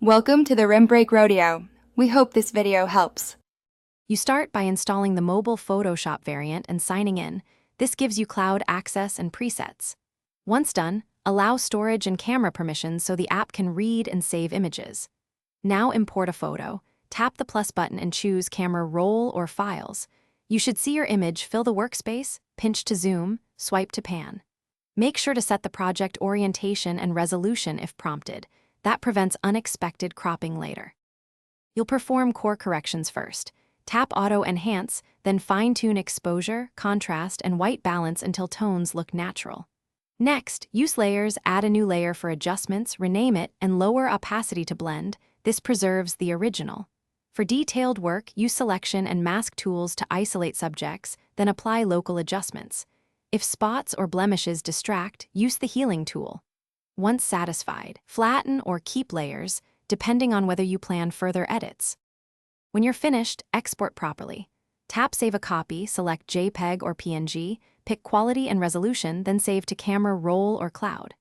Welcome to the Rim Break Rodeo. We hope this video helps. You start by installing the mobile Photoshop variant and signing in. This gives you cloud access and presets. Once done, allow storage and camera permissions so the app can read and save images. Now import a photo. Tap the plus button and choose Camera Roll or Files. You should see your image fill the workspace, pinch to zoom, swipe to pan. Make sure to set the project orientation and resolution if prompted. That prevents unexpected cropping later. You'll perform core corrections first. Tap Auto Enhance, then fine-tune exposure, contrast, and white balance until tones look natural. Next, use layers, add a new layer for adjustments, rename it, and lower opacity to blend. This preserves the original. For detailed work, use selection and mask tools to isolate subjects, then apply local adjustments. If spots or blemishes distract, use the healing tool. Once satisfied, flatten or keep layers, depending on whether you plan further edits. When you're finished, export properly. Tap Save a Copy, select JPEG or PNG, pick Quality and Resolution, then save to Camera Roll or Cloud.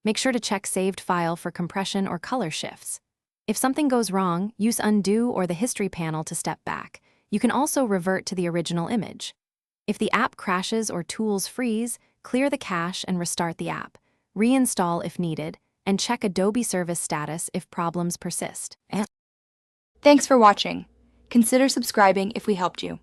Make sure to check Saved File for compression or color shifts. If something goes wrong, use Undo or the History panel to step back. You can also revert to the original image. If the app crashes or tools freeze, clear the cache and restart the app. Reinstall if needed, and check Adobe service status if problems persist. Thanks for watching. Consider subscribing if we helped you.